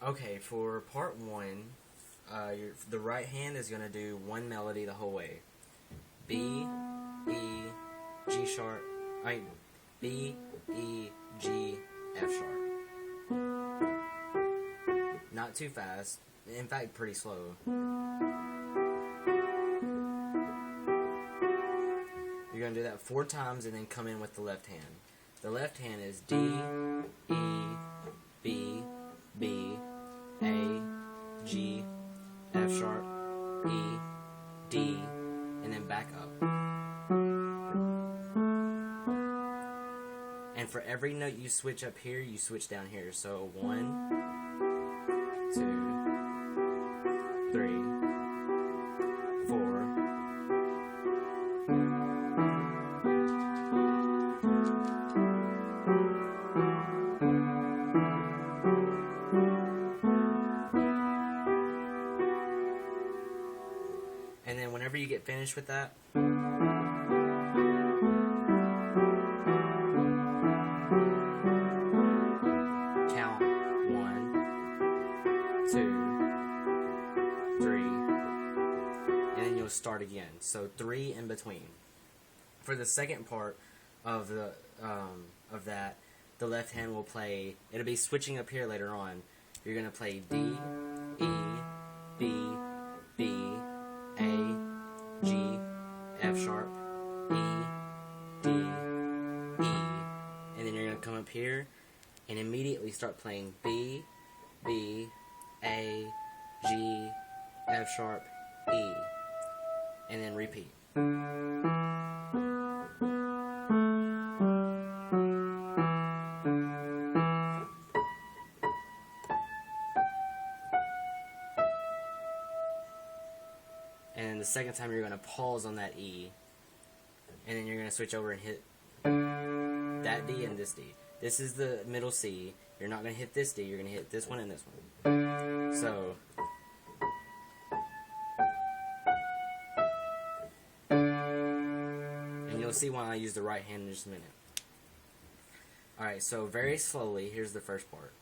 Okay, for part one, the right hand is going to do one melody the whole way. B, E, G sharp, B, E, G, F sharp. Not too fast, in fact pretty slow. You're going to do that 4 times and then come in with the left hand. The left hand is D, E, B, B, A, G, F sharp, E, D, and then back up. And for every note you switch up here, you switch down here. So 1, 2, 3, 4. And then whenever you get finished with that, count 1, 2, 3, and then you'll start again. So 3 in between. For the second part of that, the left hand will play. It'll be switching up here later on. You're gonna play D, E, B, B, A, G, F sharp, E, D, E, and then you're gonna come up here and immediately start playing B, B, A, G, F sharp, E, and then repeat. And the second time you're going to pause on that E, and then you're going to switch over and hit that D and this D. This is the middle C. You're not going to hit this D, you're going to hit this one and this one. So, and you'll see why I use the right hand in just a minute. Alright, so very slowly, here's the first part.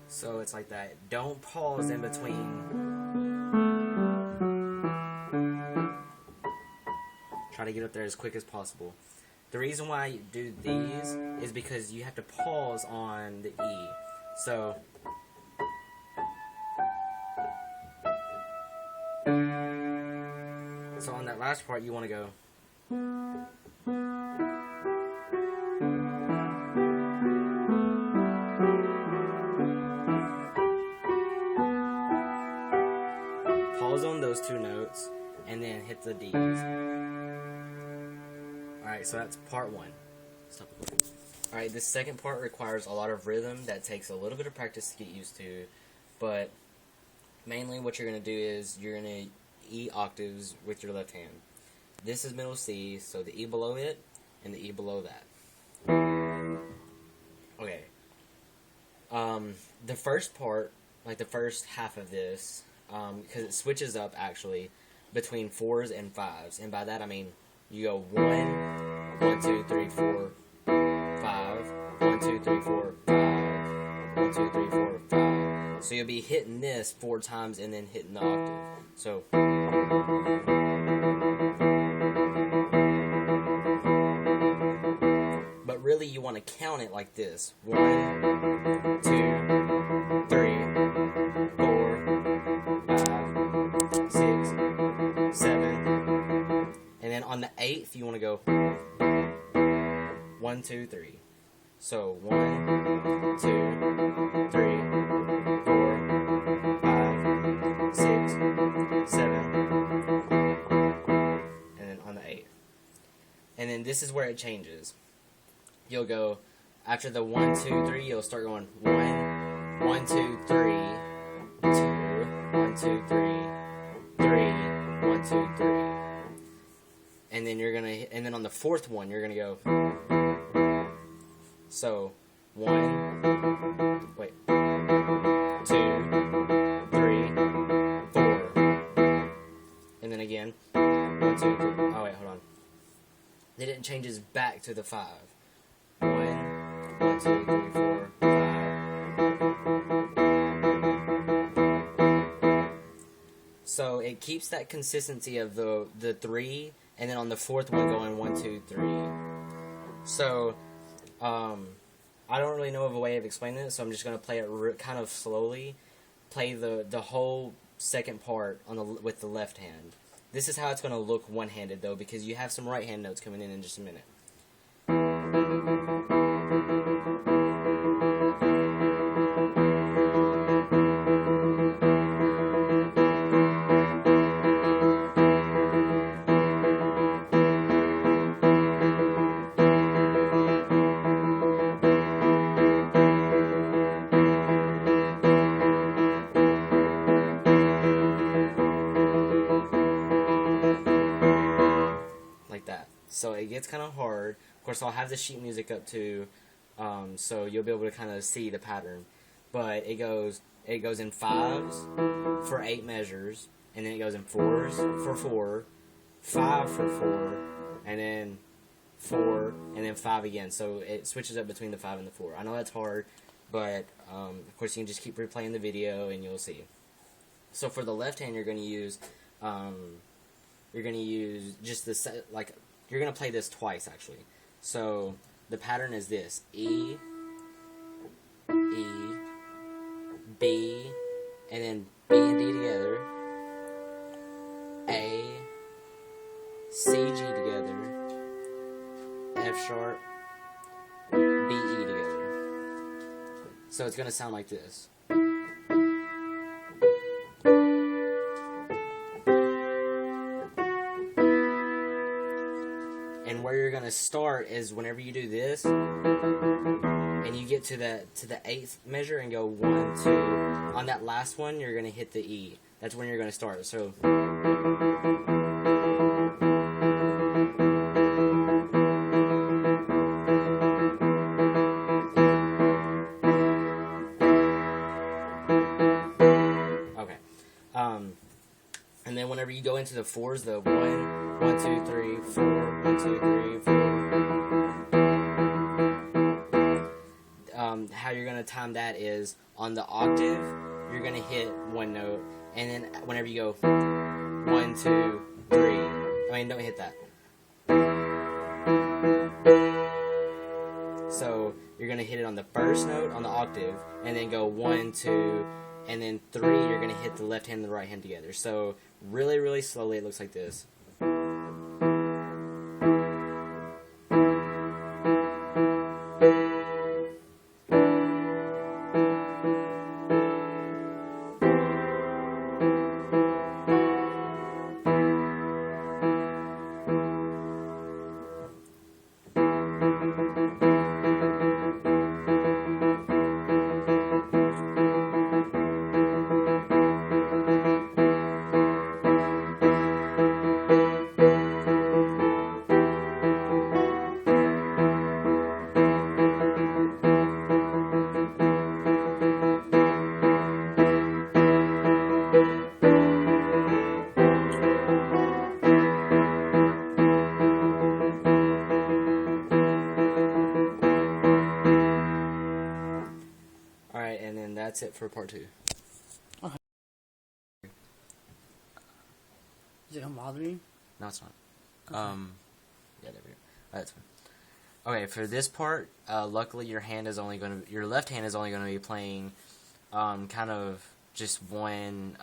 So it's like that. Don't pause in between. Try to get up there as quick as possible. The reason why you do these is because you have to pause on the E. So on that last part you want to go. Pause on those 2 notes, and then hit the D's. Alright, so that's part 1. Stop recording. Alright, this second part requires a lot of rhythm that takes a little bit of practice to get used to, but mainly what you're going to do is you're going to E octaves with your left hand. This is middle C, so the E below it, and the E below that. Okay. The first part, like the first half of this, because it switches up actually between 4s and 5s, and by that I mean you go 1, 1, 2, 3, 4, 5, 1, 2, 3, 4, 5, 1, 2, 3, 4, 5. So you'll be hitting this 4 times and then hitting the octave. So but really you want to count it like this. 1, 2, 3, 4, 5, 1, 2, 3. So 1, 2, 3, 4, 5, 6, 7, and then on the 8th. And then this is where it changes. You'll go after the 1, 2, 3. You'll start going 1, 1, 2, 3, 2, 1, 2, 3, 3, 1, 2, 3. And then and then on the 4th one, you're gonna go. So 1, 2, 3, 4, and then again 1, 2, 3. Oh wait, hold on. Then it changes back to the 5. 1, 1, 2, 3, 4, 5. So it keeps that consistency of the 3, and then on the 4th one going 1, 2, 3. So I don't really know of a way of explaining it, so I'm just gonna play it kind of slowly. Play the whole second part with the left hand. This is how it's gonna look one-handed though, because you have some right hand notes coming in just a minute. So it gets kind of hard. Of course, I'll have the sheet music up too, so you'll be able to kind of see the pattern. But it goes in 5s for 8 measures, and then it goes in 4s for 4, 5 for 4, and then 4, and then 5 again. So it switches up between the 5 and the 4. I know that's hard, but of course you can just keep replaying the video and you'll see. So for the left hand, you're going to use just the you're going to play this twice, actually. So, the pattern is this. E, E, B, and then B and D together. A, C, G together. F sharp, B, E together. So, it's going to sound like this. And where you're gonna start is whenever you do this, and you get to the 8th measure and go 1, 2. On that last one, you're gonna hit the E. That's when you're gonna start. So. Okay. And then whenever you go into the 4s, the 1, 1, 2, 3, 4, 1, 2, 3, 4. How you're gonna time that is on the octave, you're gonna hit one note, and then whenever you go 1, 2, 3, don't hit that. So you're gonna hit it on the first note on the octave, and then go 1, 2, and then 3. You're gonna hit the left hand and the right hand together. So really, really slowly, it looks like this. That's it for part 2. Okay. Is it gonna bother you? No, it's not. Okay. Yeah, there we go. That's fine. Okay, for this part, luckily your left hand is only going to be playing, kind of just one,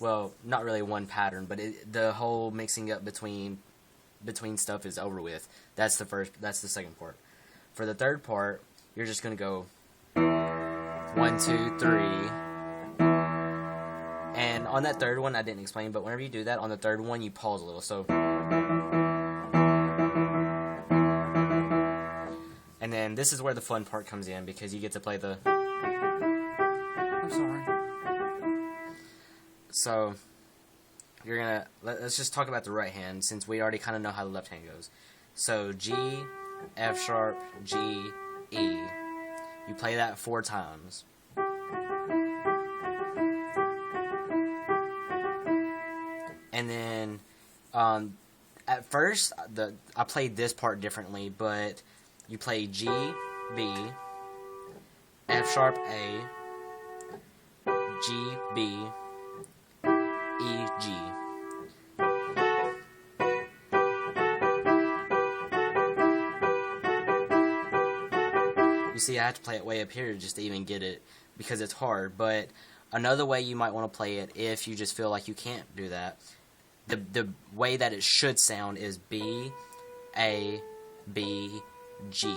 well, not really one pattern, but the whole mixing up between between stuff is over with. That's the second part. For the third part, you're just gonna go 1, 2, 3. And on that third one, I didn't explain, but whenever you do that, on the third one, you pause a little. So, and then this is where the fun part comes in, because you get to play the. I'm sorry. So, let's just talk about the right hand, since we already kind of know how the left hand goes. So, G, F sharp, G, E. You play that 4 times. And then, at first, I played this part differently, but you play G, B, F sharp, A, G, B, E, G. You see, I have to play it way up here just to even get it, because it's hard. But another way you might want to play it, if you just feel like you can't do that, the way that it should sound is B, A, B, G.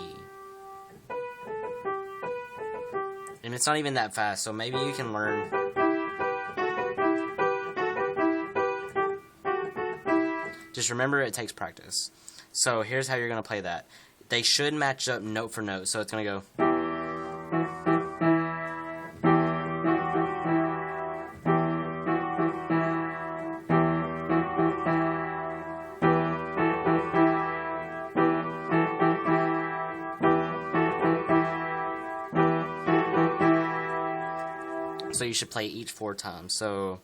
And it's not even that fast, so maybe you can learn. Just remember, it takes practice. So here's how you're going to play that. They should match up note for note, so it's going to go. So you should play each 4 times. So.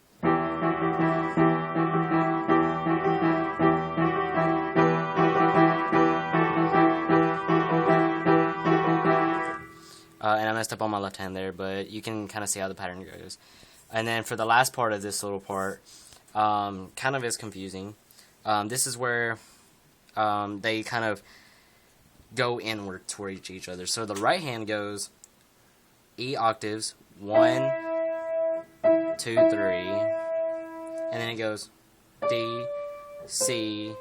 And I messed up on my left hand there, but you can kind of see how the pattern goes. And then for the last part of this little part, kind of is confusing. This is where they kind of go inward towards each other. So the right hand goes E octaves, 1, 2, 3, and then it goes D, C,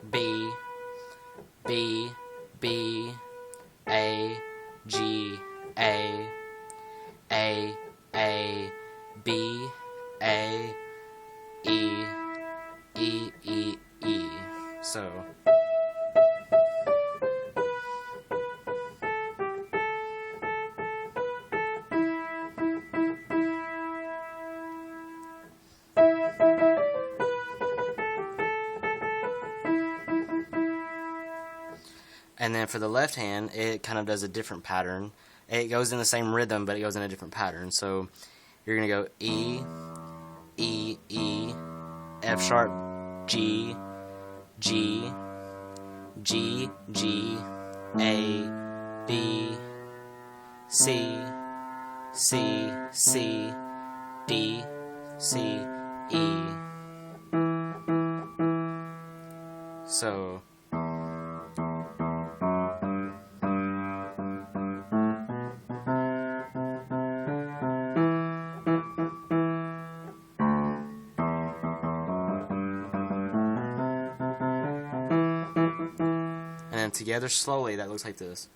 B, B, B, A, G, A, B, A, E, E, E, E. So. And then for the left hand, it kind of does a different pattern. It goes in the same rhythm, but it goes in a different pattern. So you're going to go E, E, E, F sharp, G, G, G, G, A, B, C, C, C, D, C, E. So. And together slowly, that looks like this.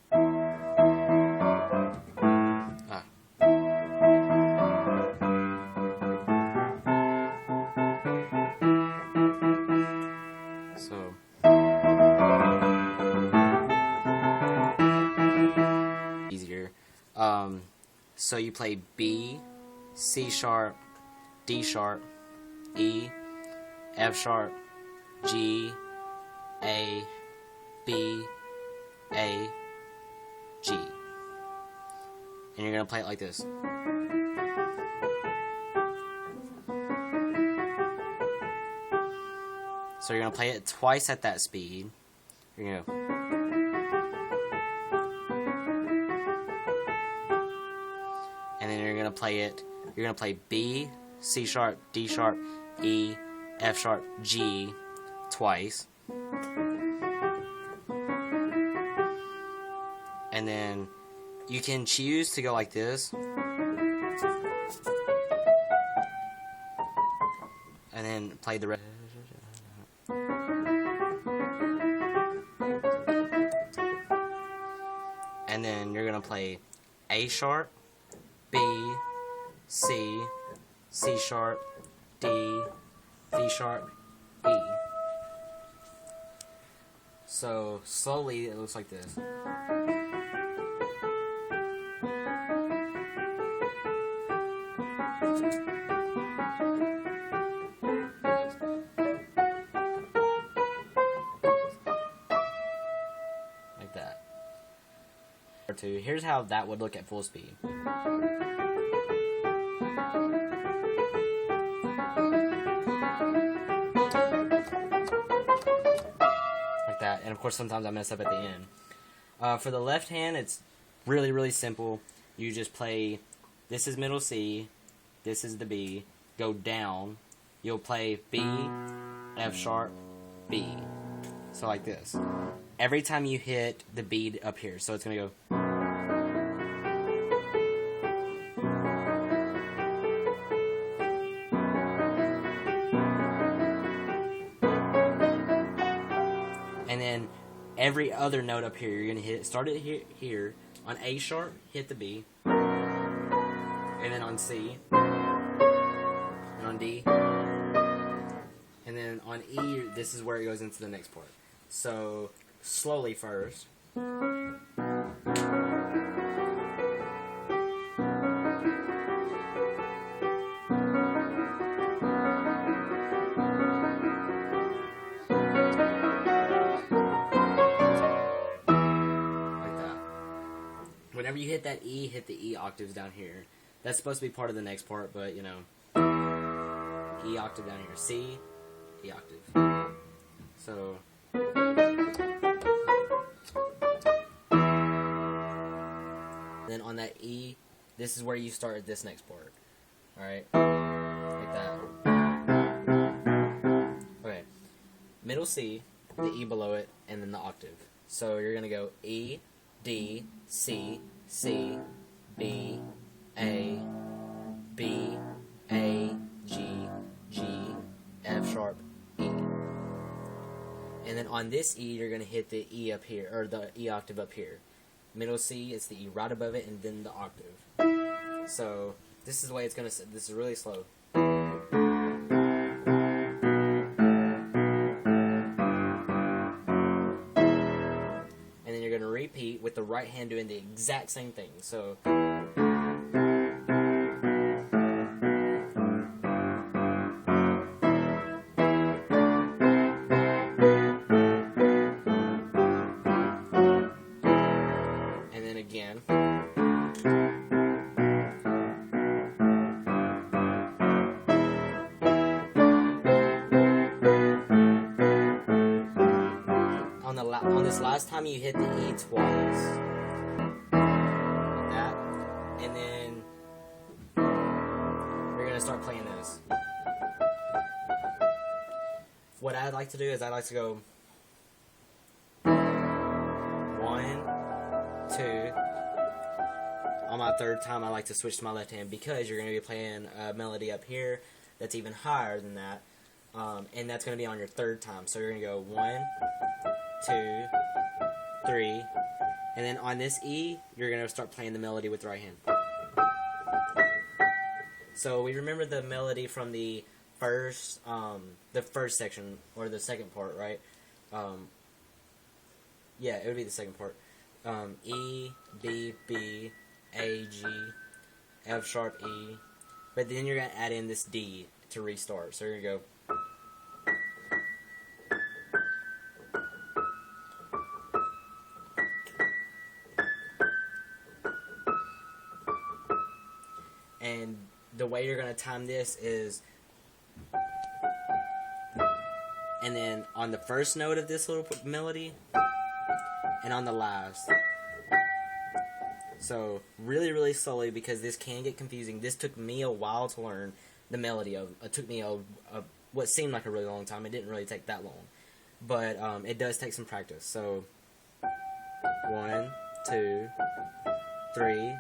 So. Easier. So you play B, C sharp, D sharp, E, F sharp, G, A, B, A, G. And you're going to play it like this. So you're going to play it twice at that speed. You're going to go. And then you're going to play it. You're going to play B, C sharp, D sharp, E, F sharp, G twice. And then you can choose to go like this. And then play the rest. going to play A sharp, B, C, C sharp, D, D sharp, E. So slowly it looks like this. Like that. Here's how that would look at full speed. That, and of course sometimes I mess up at the end. For the left hand, it's really, really simple. You just play, this is middle C, this is the B, go down, you'll play B, F sharp, B. So like this. Every time you hit the B up here, so it's going to go. And then every other note up here, you're going to hit, start it here, on A sharp, hit the B, and then on C, and on D, and then on E, this is where it goes into the next part. So, slowly first. Whenever you hit that E, hit the E octaves down here. That's supposed to be part of the next part, but you know. E octave down here. C, E octave. So. Then on that E, this is where you start this next part. Alright? Like that. Okay. Middle C, the E below it, and then the octave. So you're going to go E, D, C, C, B, A, B, A, G, G, F sharp, E. And then on this E, you're going to hit the E up here, or the E octave up here. Middle C, it's the E right above it, and then the octave. So, this is the way it's going to, this is really slow. Repeat with the right hand doing the exact same thing. So and then again. On this last time you hit the E twice. Like that. And then we're going to start playing this. What I'd like to do is I'd like to go 1, 2. On my third time I like to switch to my left hand because you're going to be playing a melody up here that's even higher than that. And that's going to be on your third time. So you're going to go 1, 2, 3, and then on this E, you're going to start playing the melody with the right hand. So we remember the melody from the first section, or the second part, right? Yeah, it would be the second part. E, B, B, A, G, F sharp, E, but then you're going to add in this D to restart. So you're going to go. And the way you're going to time this is, and then on the first note of this little melody, and on the last. So really, really slowly, because this can get confusing. This took me a while to learn the melody of. It took me what seemed like a really long time. It didn't really take that long, but it does take some practice. So 1, 2, 3.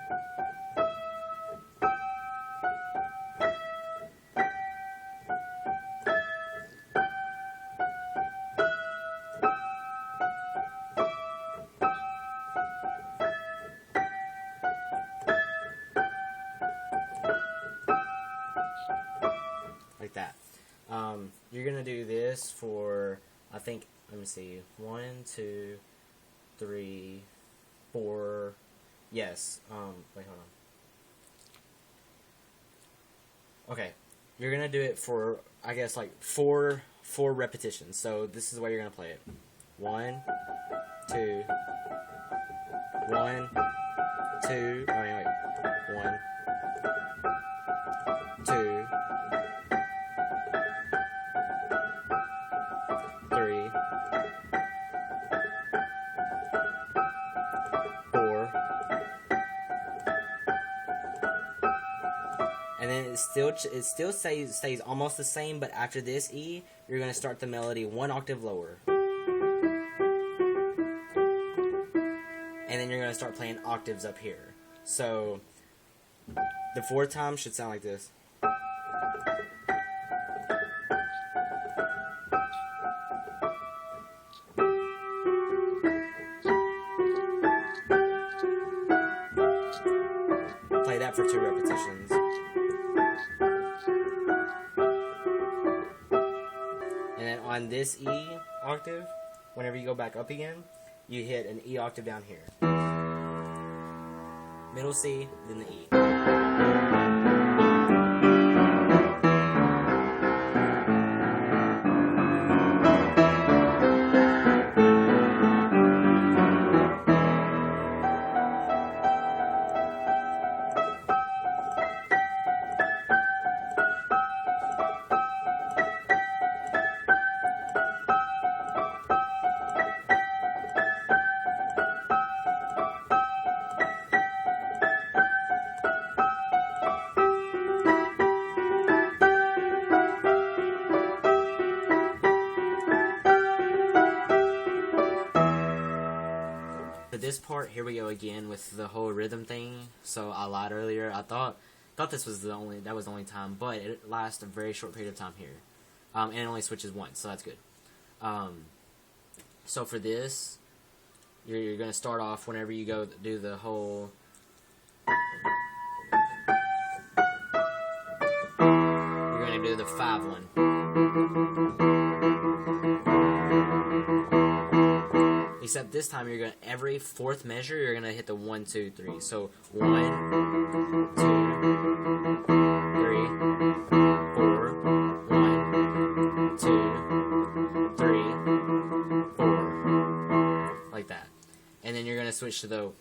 you're gonna do this for, I think, let me see, 1, 2, 3, 4. Yes. Wait, hold on. Okay, you're gonna do it for, I guess, like four repetitions. So this is the way you're gonna play it. 1, 2, 1, 2. I mean, wait. 1, 2, 3, 4, and then it still stays almost the same, but after this E, you're gonna start the melody 1 octave lower, and then you're gonna start playing octaves up here. So the 4th time should sound like this. Play that for 2 repetitions. And then on this E octave, whenever you go back up again, you hit an E octave down here. Middle C, then the E. This part, here we go again with the whole rhythm thing. So I lied earlier. I thought this was the only time, but it lasts a very short period of time here, and it only switches once, so that's good. So for this, you're gonna start off whenever you go do the whole. You're gonna do the 5 one. Except this time you're gonna, every 4th measure you're gonna hit the 1, 2, 3. So 1, 2, 3, 4, 1, 2, 3, 4. Like that. And then you're gonna switch to the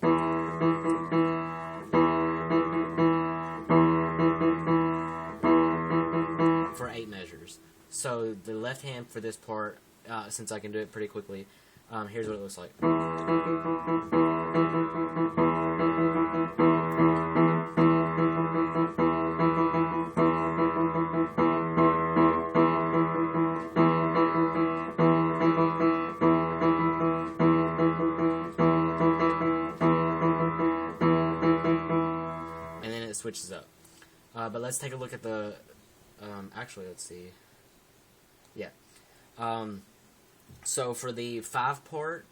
for 8 measures. So the left hand for this part, since I can do it pretty quickly. Here's what it looks like. And then it switches up. But let's take a look at the, actually, let's see. Yeah. So for the 5 part,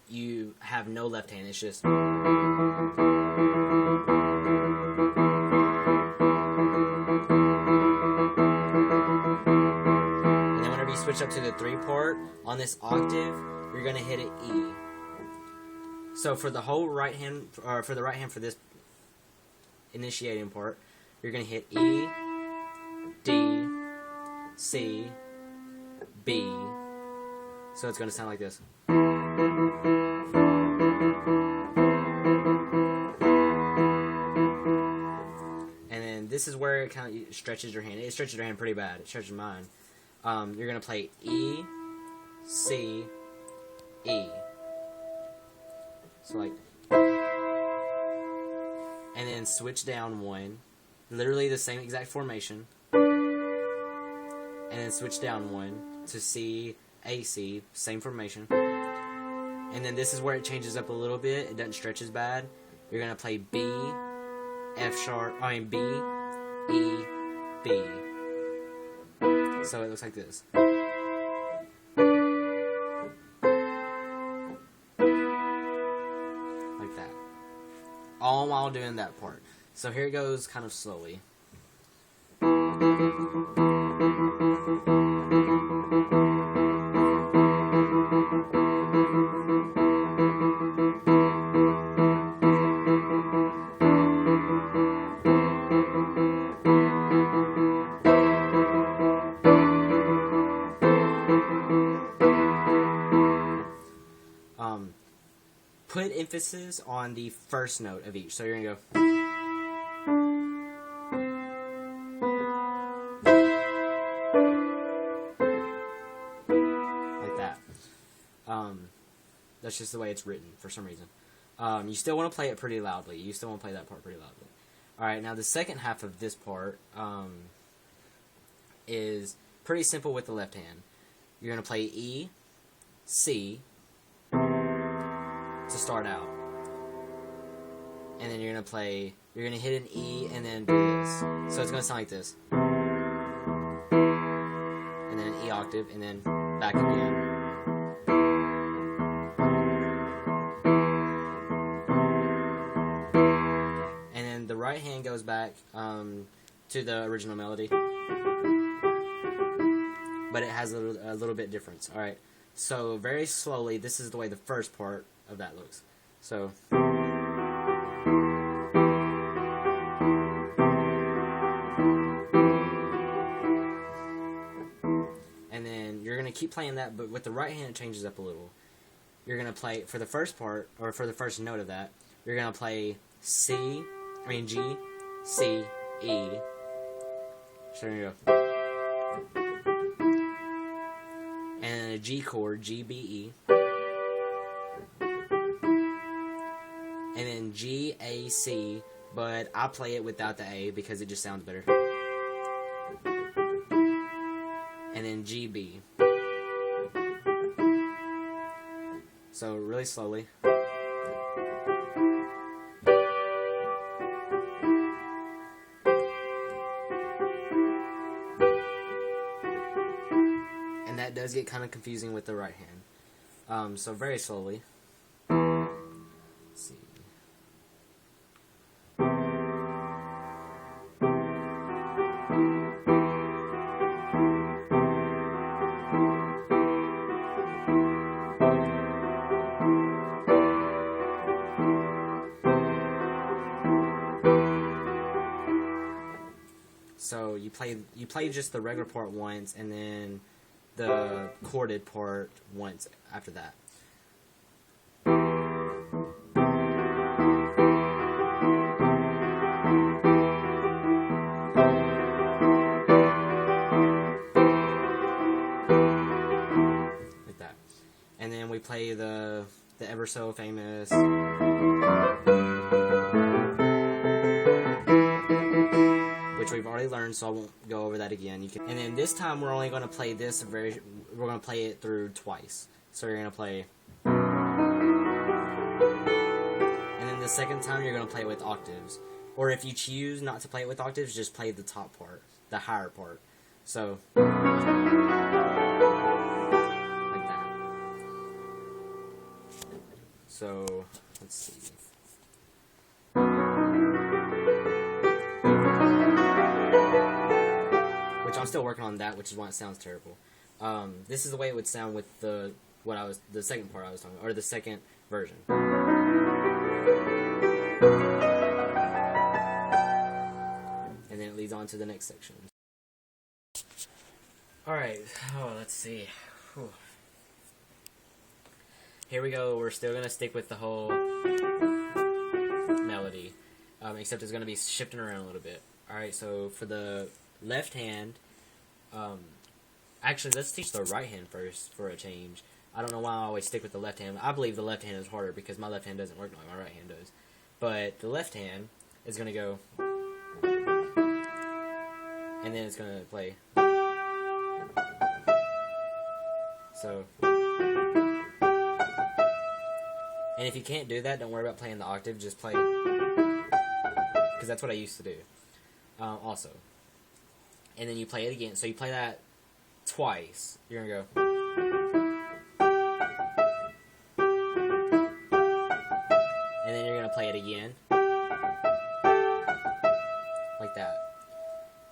you have no left hand. It's just. And then whenever you switch up to the 3 part, on this octave, you're gonna hit an E. So for the whole right hand, or for the right hand for this initiating part, you're gonna hit E, D, C, B. So it's going to sound like this. And then this is where it kind of stretches your hand. It stretches your hand pretty bad. It stretches mine. You're going to play E, C, E. So like. And then switch down 1. Literally the same exact formation. And then switch down 1 to C, A, C, same formation. And then this is where it changes up a little bit. It doesn't stretch as bad. You're going to play B, F sharp, B, E, B. So it looks like this. Like that. All while doing that part. So here it goes kind of slowly. emphasis on the first note of each. So you're going to go. Like that. That's just the way it's written for some reason. You still want to play it pretty loudly. You still want to play that part pretty loudly. Alright, now the second half of this part is pretty simple with the left hand. You're going to play E, C, to start out. And then you're going to hit an E and then do this. So it's going to sound like this. And then an E octave, and then back again. And then the right hand goes back to the original melody. But it has a little bit difference. Alright, so very slowly, this is the way the first part of that looks. So, and then you're going to keep playing that, but with the right hand it changes up a little. You're going to play, for the first part, or for the first note of that, you're going to play G, C, E. So there you go. And a G chord, G, B, E. And then G, A, C, but I play it without the A because it just sounds better. And then G, B. So really slowly. And that does get kind of confusing with the right hand. So very slowly. Let's see. So you play just the regular part once, and then the chorded part once after that. Like that. And then we play the ever so famous which we've already learned, so I won't go over that again. And then this time we're only going to play this we're going to play it through twice. So you're going to play, and then the second time you're going to play it with octaves. Or if you choose not to play it with octaves, just play the top part, the higher part. So like that. So let's see. I'm still working on that, which is why it sounds terrible. This is the way it would sound with the second part I was talking about, or the second version. And then it leads on to the next section. Alright, let's see. Whew. Here we go, we're still going to stick with the whole melody, except it's going to be shifting around a little bit. Alright, so for the left hand, actually, let's teach the right hand first for a change. I don't know why I always stick with the left hand. I believe the left hand is harder because my left hand doesn't work like my right hand does. But the left hand is going to go, and then it's going to play. So, and if you can't do that, don't worry about playing the octave. Just play, because that's what I used to do. Also. And then you play it again. So you play that twice. You're going to go. And then you're going to play it again. Like that.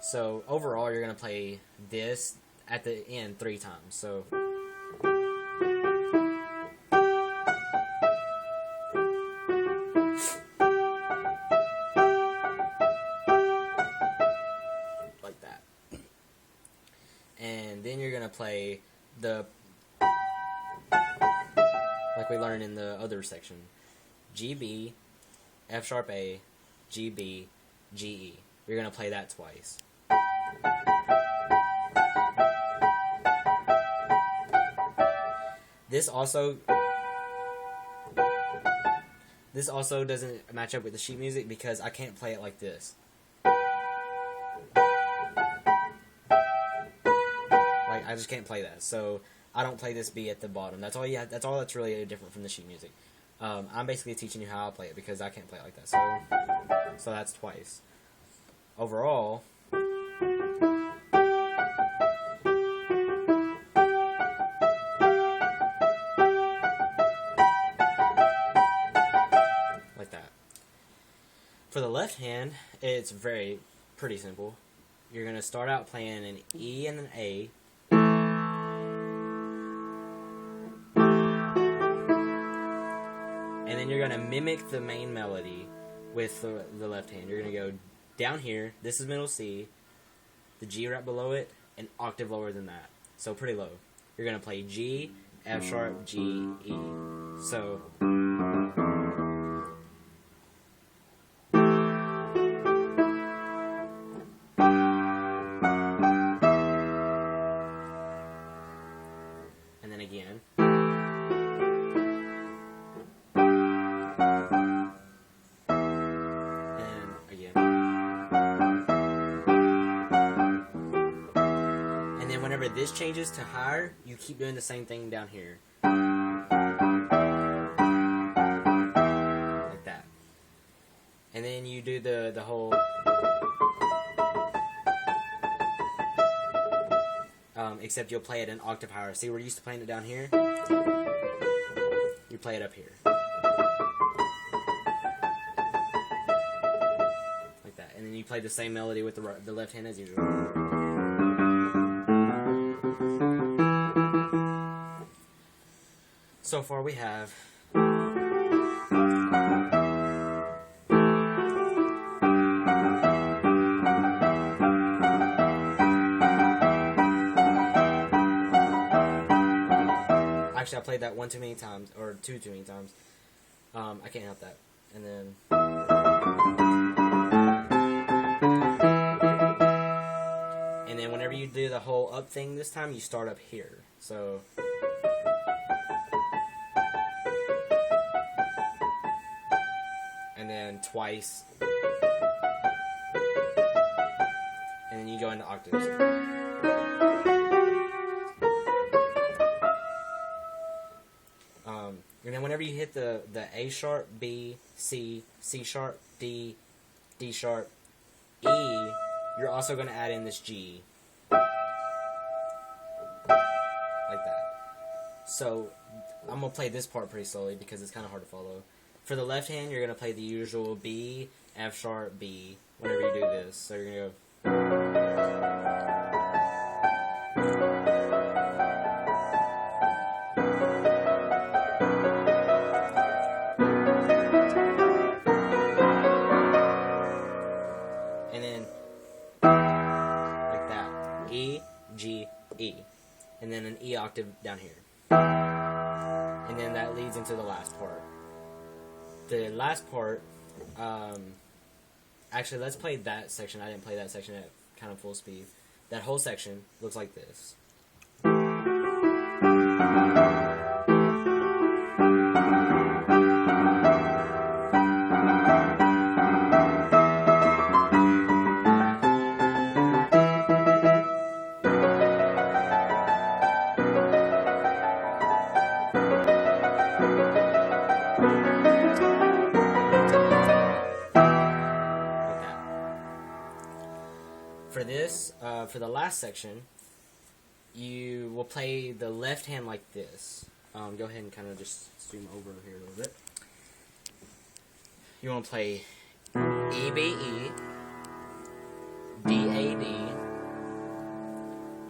So overall, you're going to play this at the end 3 times. So. And then you're going to play the, like we learned in the other section, G B, F sharp A, G B, G E. You're gonna play that twice. This also doesn't match up with the sheet music because I can't play it like this. Like, I just can't play that. So I don't play this B at the bottom. That's all that's really different from the sheet music. I'm basically teaching you how I play it because I can't play it like that. So that's twice. Overall, like that. For the left hand, it's pretty simple. You're going to start out playing an E and an A. And then you're going to mimic the main melody with the left hand. You're going to go down here. This is middle C. The G right below it, an octave lower than that. So pretty low. You're going to play G, F sharp, G, E. So... and then again. Whenever this changes to higher, you keep doing the same thing down here. Like that. And then you do the whole... except you'll play it an octave higher. See, we're used to playing it down here? You play it up here. Like that. And then you play the same melody with the left hand as usual. So far we have actually I played that one too many times, or two too many times. I can't help that. And then whenever you do the whole up thing this time, you start up here. So and then twice, and then you go into octaves. And then whenever you hit the A sharp, B, C, C sharp, D, D sharp, E, you're also going to add in this G. Like that. So I'm going to play this part pretty slowly because it's kind of hard to follow. For the left hand, you're going to play the usual B, F sharp, B, whenever you do this. So you're going to go... and then... like that. E, G, E. And then an E octave down here. And then that leads into the last part. The last part, actually, let's play that section. I didn't play that section at kind of full speed. That whole section looks like this. For this, for the last section, you will play the left hand like this. Go ahead and kind of just zoom over here a little bit. You want to play E, B, E, D, A, D,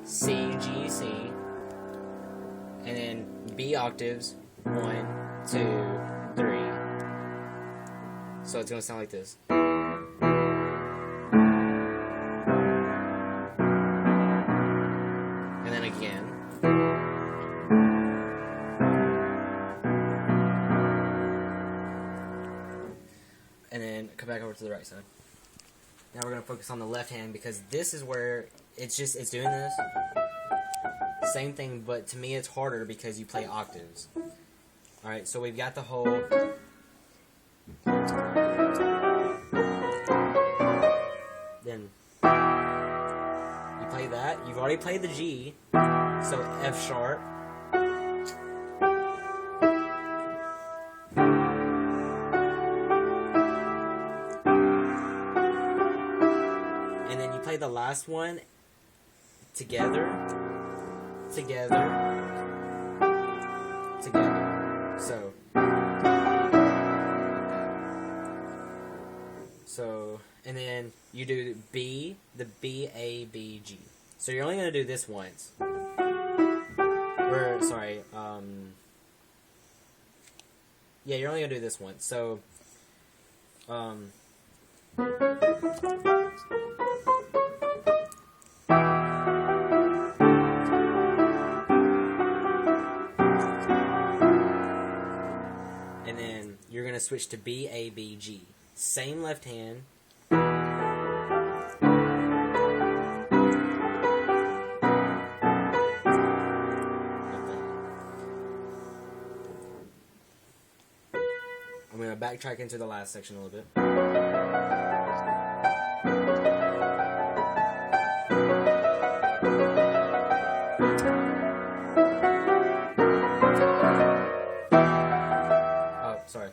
C, G, C, and then B octaves, 1, 2, 3. So it's going to sound like this. Again. to the right side. Now we're going to focus on the left hand because this is where it's doing this. Same thing, but to me it's harder because you play octaves. Alright, so we've got the whole... Then you play that. You've already played the G, so F sharp. And then you play the last one together. So, and then you do B, the B, A, B, G. So you're only going to do this once. Yeah, you're only going to do this once. So, and then you're going to switch to B, A, B, G. Same left hand. I'm going to backtrack into the last section a little bit. Oh, sorry.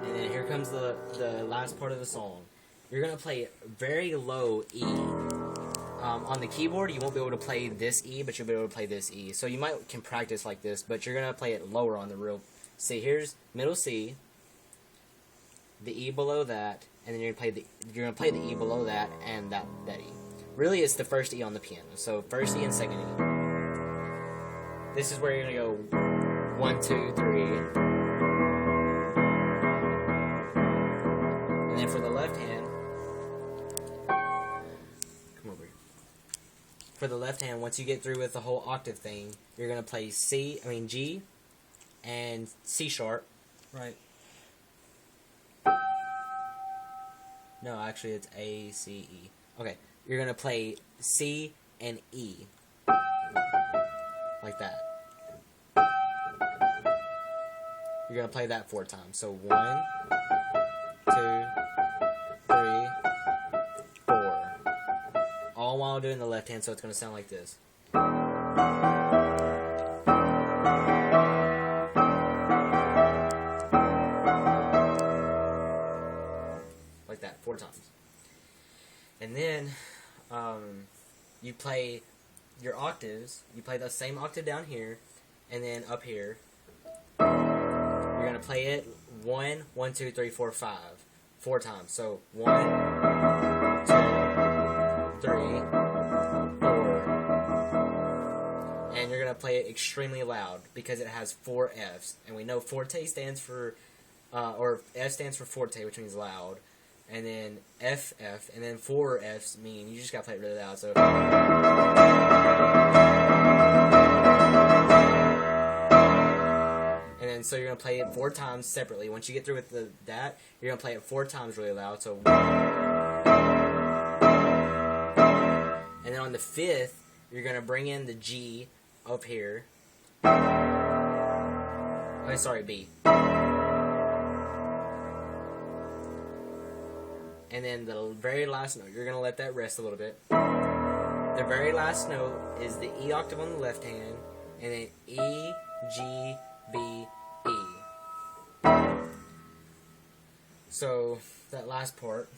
And then here comes the last part of the song. You're going to play very low E. On the keyboard, you won't be able to play this E, but you'll be able to play this E. So you can practice like this, but you're going to play it lower on the real... See, here's middle C, the E below that, and then you're going to play the E below that, and that E. Really, it's the first E on the piano. So first E and second E. This is where you're going to go 1, 2, 3. And then for the left hand, for the left hand, once you get through with the whole octave thing, you're going to play G and C sharp. Right. No, actually it's A, C, E. Okay, you're going to play C and E. Like that. You're going to play that 4 times. So 1, 2, 3, 4. All while doing the left hand, so it's going to sound like this. Like that, 4 times. And then, you play your octaves. You play the same octave down here, and then up here. You're going to play it 1, 1, 2, 3, 4, 5. 4 times. So 1, 2, 3, 4. And you're going to play it extremely loud because it has 4 Fs. And we know forte stands for, or F stands for forte, which means loud. And then F, and then 4 Fs mean you just got to play it really loud. So. And then so you're going to play it 4 times separately. Once you get through with that, you're going to play it 4 times really loud. So 1. And then on the 5th, you're going to bring in the G up here. Oh, sorry, B. And then the very last note, you're going to let that rest a little bit. The very last note is the E octave on the left hand, and then E, G, B, E. So, that last part.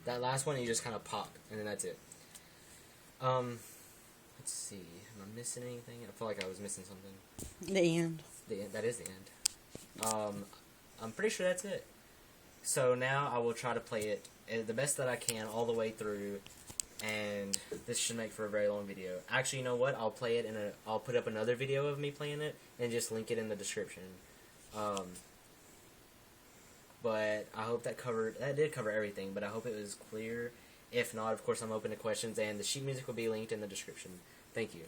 That last one, you just kind of pop, and then that's it. Let's see. Am I missing anything? I feel like I was missing something. The end. That is the end. I'm pretty sure that's it. So now I will try to play it the best that I can all the way through, and this should make for a very long video. Actually, you know what? I'll play it I'll put up another video of me playing it and just link it in the description. But I hope that did cover everything, but I hope it was clear. If not, of course, I'm open to questions, and the sheet music will be linked in the description. Thank you.